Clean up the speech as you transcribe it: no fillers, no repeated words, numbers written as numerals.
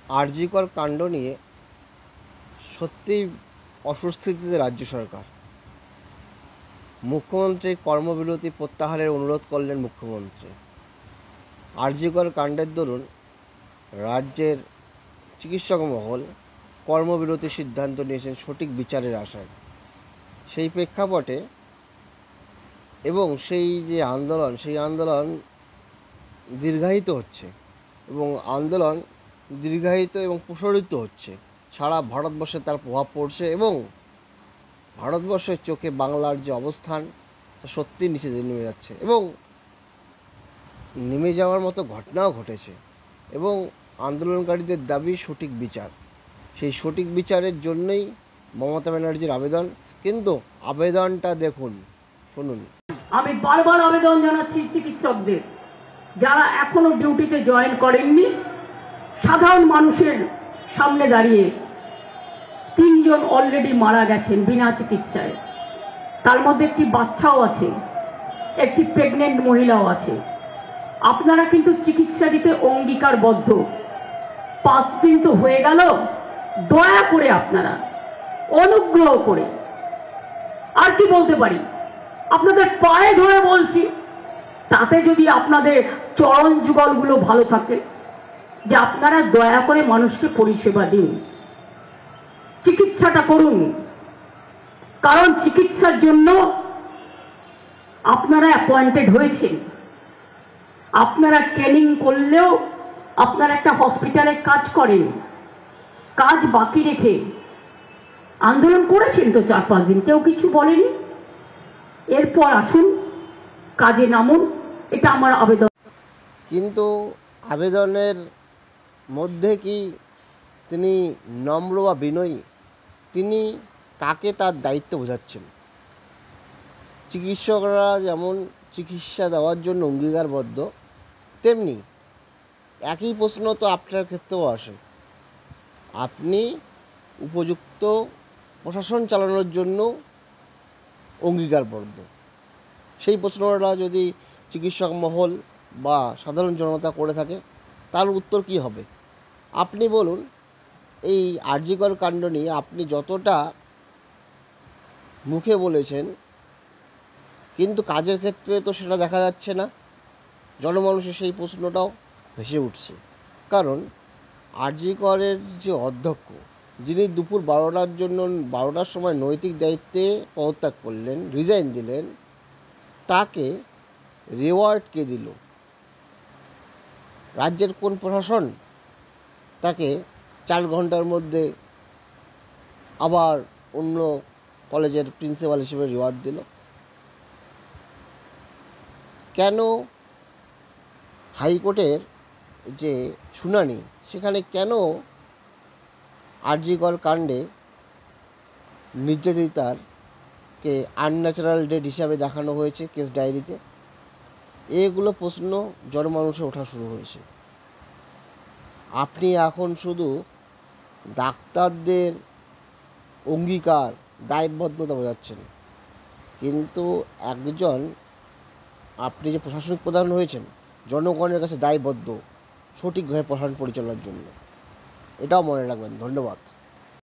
আরজি কর কাণ্ড নিয়ে সত্যিই অস্বস্তিতে রাজ্য সরকার। মুখ্যমন্ত্রীর কর্মবিরতি প্রত্যাহারের অনুরোধ করলেন মুখ্যমন্ত্রী। আরজি কর কাণ্ডের দরুন রাজ্যের চিকিৎসক মহল কর্মবিরতির সিদ্ধান্ত নিয়েছেন সঠিক বিচারের আশায়। সেই প্রেক্ষাপটে এবং সেই যে আন্দোলন, সেই আন্দোলন দীর্ঘায়িত হচ্ছে এবং আন্দোলন দীর্ঘায়িত এবং প্রসারিত হচ্ছে। সারা ভারতবর্ষে তার প্রভাব পড়ছে এবং ভারতবর্ষের চোখে বাংলার যে অবস্থান তা সত্যি নিচে নেমে যাচ্ছে এবং নেমে যাওয়ার মতো ঘটনাও ঘটেছে। এবং আন্দোলনকারীদের দাবি সঠিক বিচার। সেই সঠিক বিচারের জন্যই মমতা ব্যানার্জির আবেদন। কিন্তু আবেদনটা দেখুন, শুনুন। আমি বারবার আবেদন জানাচ্ছি চিকিৎসকদের, যারা এখনো ডিউটিতে জয়েন করেননি, সাধারণ মানুষের সামনে দাঁড়িয়ে 3 জন অলরেডি মারা গেছেন বিনা চিকিৎসায়। তার মধ্যে একটি বাচ্চাও আছে, একটি প্রেগনেন্ট মহিলাও আছে। আপনারা কিন্তু চিকিৎসা দিতে অঙ্গীকারবদ্ধ। 5 দিন তো হয়ে গেল, দয়া করে আপনারা অনুগ্রহ করে, আর কি বলতে পারি, আপনাদের পায়ে ধরে বলছি, তাতে যদি আপনাদের চরণ যুগলগুলো ভালো থাকে, যে আপনারা দয়া করে মানুষকে পরিষেবা দিন, চিকিৎসাটা করুন। কারণ চিকিৎসার জন্য আপনারা অ্যাপয়েন্টেড হয়েছেন। আপনারা ট্রেনিং করলেও আপনারা একটা হসপিটালে কাজ করেন, কাজ বাকি রেখে আন্দোলন করেছেন তো 4-5 দিন, কেউ কিছু বলেনি। এরপর আসুন, কাজে নামুন, এটা আমার আবেদন। কিন্তু আবেদনের মধ্যে কি তিনি নম্র বা বিনয়ী? তিনি কাকে তার দায়িত্ব বোঝাচ্ছেন? চিকিৎসকরা যেমন চিকিৎসা দেওয়ার জন্য অঙ্গীকারবদ্ধ, তেমনি একই প্রশ্ন তো আপনার ক্ষেত্রেও আসে। আপনি উপযুক্ত প্রশাসন চালানোর জন্য অঙ্গীকারবদ্ধ। সেই প্রশ্নটা যদি চিকিৎসক মহল বা সাধারণ জনতা করে থাকে, তার উত্তর কী হবে? আপনি বলুন। এই আরজি কর কাণ্ড নিয়ে আপনি যতটা মুখে বলেছেন, কিন্তু কাজের ক্ষেত্রে তো সেটা দেখা যাচ্ছে না। জনমানুষের সেই প্রশ্নটাও ভেসে উঠছে। কারণ আরজি করের যে অধ্যক্ষ, যিনি দুপুর 12টার সময় নৈতিক দায়িত্বে পদত্যাগ করলেন, রিজাইন দিলেন, তাকে রিওয়ার্ড কে দিল? রাজ্যের কোন প্রশাসন তাকে 4 ঘন্টার মধ্যে আবার অন্য কলেজের প্রিন্সিপাল হিসেবে রিওয়ার্ড দিল? কেন হাইকোর্টের যে শুনানি, সেখানে কেন আরজি কর কাণ্ডে নির্যাতিতারকে আনন্যাচারাল ডেথ হিসাবে দেখানো হয়েছে কেস ডায়েরিতে? এগুলো প্রশ্ন জনমানুষে ওঠা শুরু হয়েছে। আপনি এখন শুধু ডাক্তারদের অঙ্গীকার, দায়বদ্ধতা বোঝাচ্ছেন, কিন্তু একজন, আপনি যে প্রশাসনিক প্রধান হয়েছেন, জনগণের কাছে দায়বদ্ধ সঠিকভাবে প্রশাসন পরিচালনার জন্য। এটাও মনে রাখবেন। ধন্যবাদ।